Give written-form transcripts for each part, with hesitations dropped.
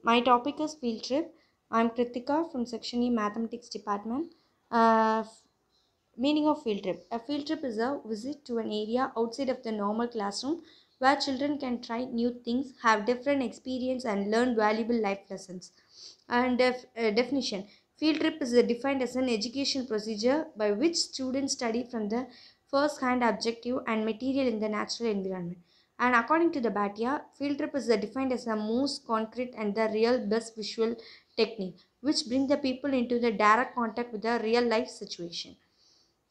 My topic is field trip. I'm Kritika from Section E Mathematics Department. Uh, Meaning of field trip. A field trip is a visit to an area outside of the normal classroom where children can try new things, have different experience and learn valuable life lessons. And definition. Field trip is defined as an education procedure by which students study from the first hand objective and material in the natural environment. And according to the Bhatia, field trip is defined as the most concrete and the real best visual technique, which bring the people into the direct contact with the real life situation.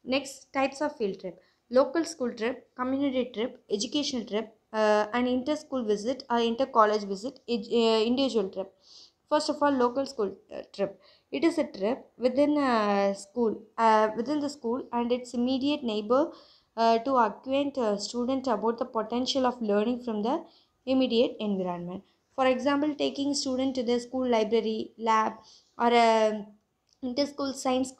Next, types of field trip: local school trip, community trip, educational trip, an inter-school visit or inter-college visit, individual trip. First of all, local school trip. It is a trip within a school, within the school and its immediate neighbor to acquaint a student about the potential of learning from the immediate environment. For example, taking student to the school library, lab, or a inter-school science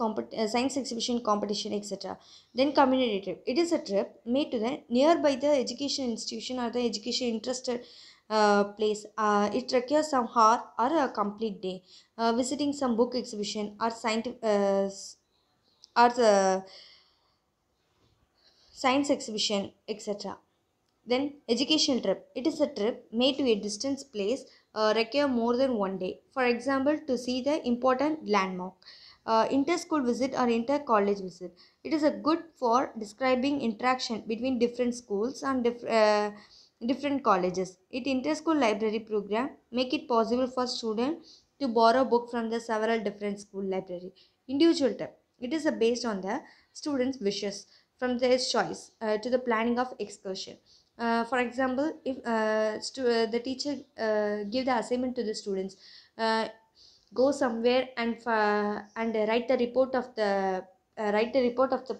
exhibition competition, etc. Then community trip. It is a trip made to the nearby the education institution or the education interested place. It requires some hour or a complete day, visiting some book exhibition or scientific or the science exhibition, etc. Then educational trip. It is a trip made to a distant place, require more than one day. For example, to see the important landmark. Inter-school visit or inter-college visit. It is a good for describing interaction between different schools and different colleges. It inter-school library program make it possible for students to borrow book from the several different school library. Individual trip. It is based on the students' wishes from their choice to the planning of excursion. For example, if the teacher give the assignment to the students, uh, go somewhere and write the report of the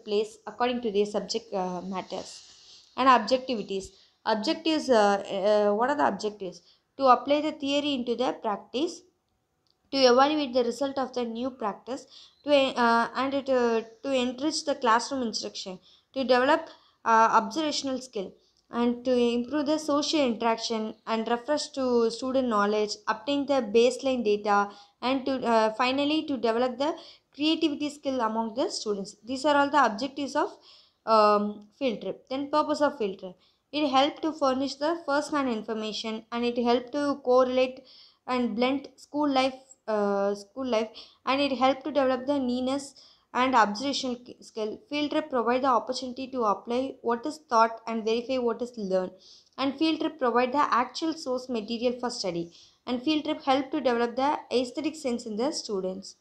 place according to their subject matters. And objectivities. Objectives. What are the objectives? To apply the theory into the practice, to evaluate the result of the new practice, to enrich the classroom instruction, to develop observational skill, and to improve the social interaction and refresh to student knowledge, obtain the baseline data, and to finally to develop the creativity skill among the students. These are all the objectives of field trip. Then purpose of field trip. It helped to furnish the first hand information, and it helped to correlate and blend school life, and it helped to develop the neatness and observational skill. Field trip provide the opportunity to apply what is taught and verify what is learned. And field trip provide the actual source material for study. And field trip help to develop the aesthetic sense in the students.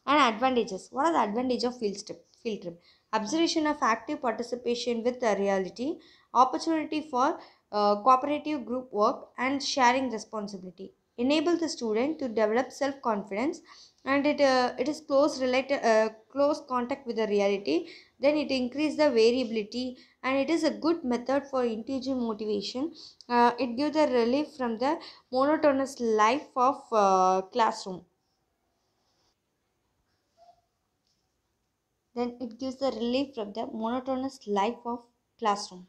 And advantages. What are the advantages of field trip? Field trip. Observation of active participation with the reality, opportunity for cooperative group work and sharing responsibility. Enable the student to develop self-confidence, and it is close contact with the reality. Then it increase the variability, and it is a good method for individual motivation. It gives the relief from the monotonous life of classroom. Then it gives the relief from the monotonous life of classroom.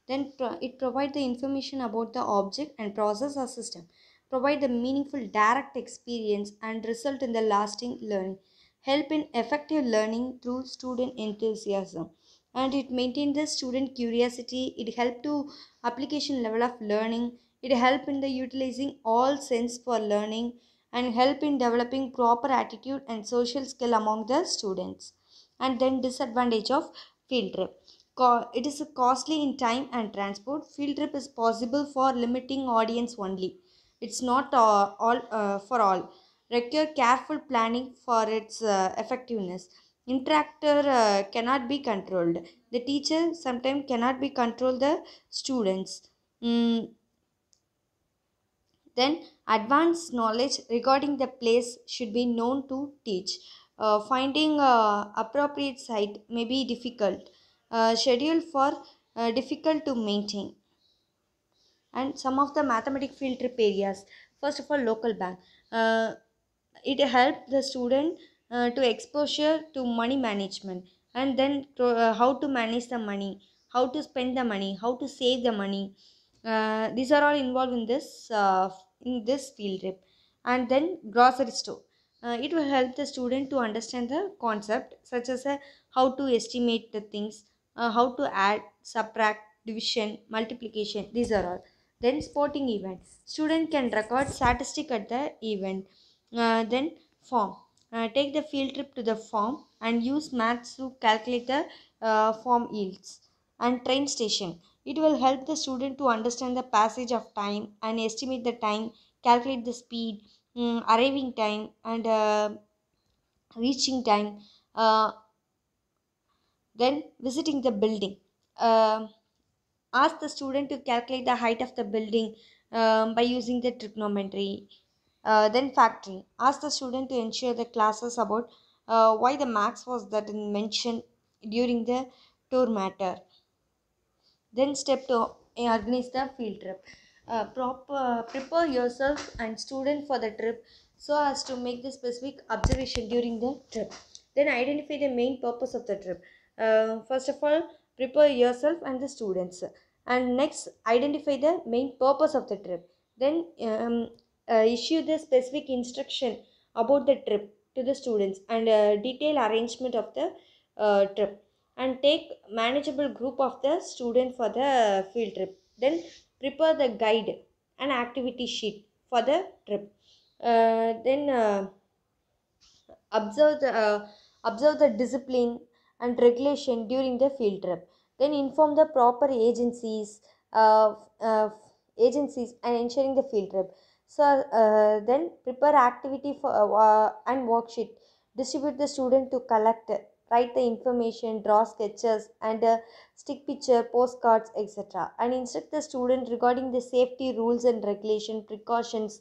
Then it provides the information about the object and process or system, provide the meaningful direct experience and result in the lasting learning, help in effective learning through student enthusiasm, and it maintains the student curiosity. It help to application level of learning. It help in the utilizing all sense for learning, and help in developing proper attitude and social skill among the students. And then disadvantage of field trip. It is costly in time and transport. Field trip is possible for limiting audience only. It's not all for all. Require careful planning for its effectiveness. Interactor cannot be controlled. The teacher sometimes cannot be control the students. Mm, then, advanced knowledge regarding the place should be known to teach. Finding appropriate site may be difficult. Schedule for difficult to maintain. And some of the mathematic field trip areas. First of all, local bank. Uh, it helped the student to exposure to money management, and then how to manage the money, how to spend the money, how to save the money. These are all involved in this in this field trip. And then grocery store. It will help the student to understand the concept such as how to estimate the things, how to add, subtract, division, multiplication. These are all. Then sporting event. Student can record statistic at the event. Then farm. Take the field trip to the farm and use maths to calculate the farm yields. And train station. It will help the student to understand the passage of time and estimate the time, calculate the speed, arriving time, and reaching time. Uh, then visiting the building. Um Ask the student to calculate the height of the building by using the trigonometry. Then factory. Ask the student to ensure the classes about why the max was that mentioned during the tour matter. Then step two, organize the field trip. Prepare yourself and student for the trip so as to make the specific observation during the trip. Then identify the main purpose of the trip. First of all, prepare yourself and the students. And next, identify the main purpose of the trip. Then issue the specific instruction about the trip to the students and detail arrangement of the trip, and take manageable group of the student for the field trip. Then prepare the guide and activity sheet for the trip. Then observe the observe the discipline and regulation during the field trip. Then inform the proper uh, uh, agencies and ensuring the field trip. So then prepare activity for and worksheet, distribute the student to collect, write the information, draw sketches, and stick picture, postcards, etc., and instruct the student regarding the safety rules and regulation precautions,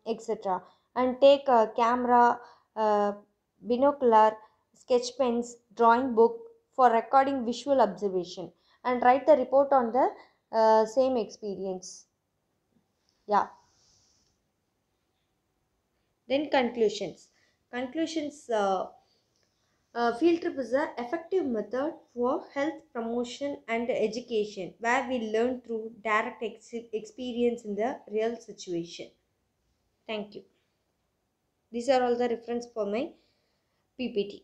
etc., and take a camera, uh, binocular, sketch pens, drawing book for recording visual observation, and write the report on the same experience. Yeah. Then conclusions. Conclusions. Field trip is an effective method for health promotion and education where we learn through direct experience in the real situation. Thank you. These are all the reference for my PPT.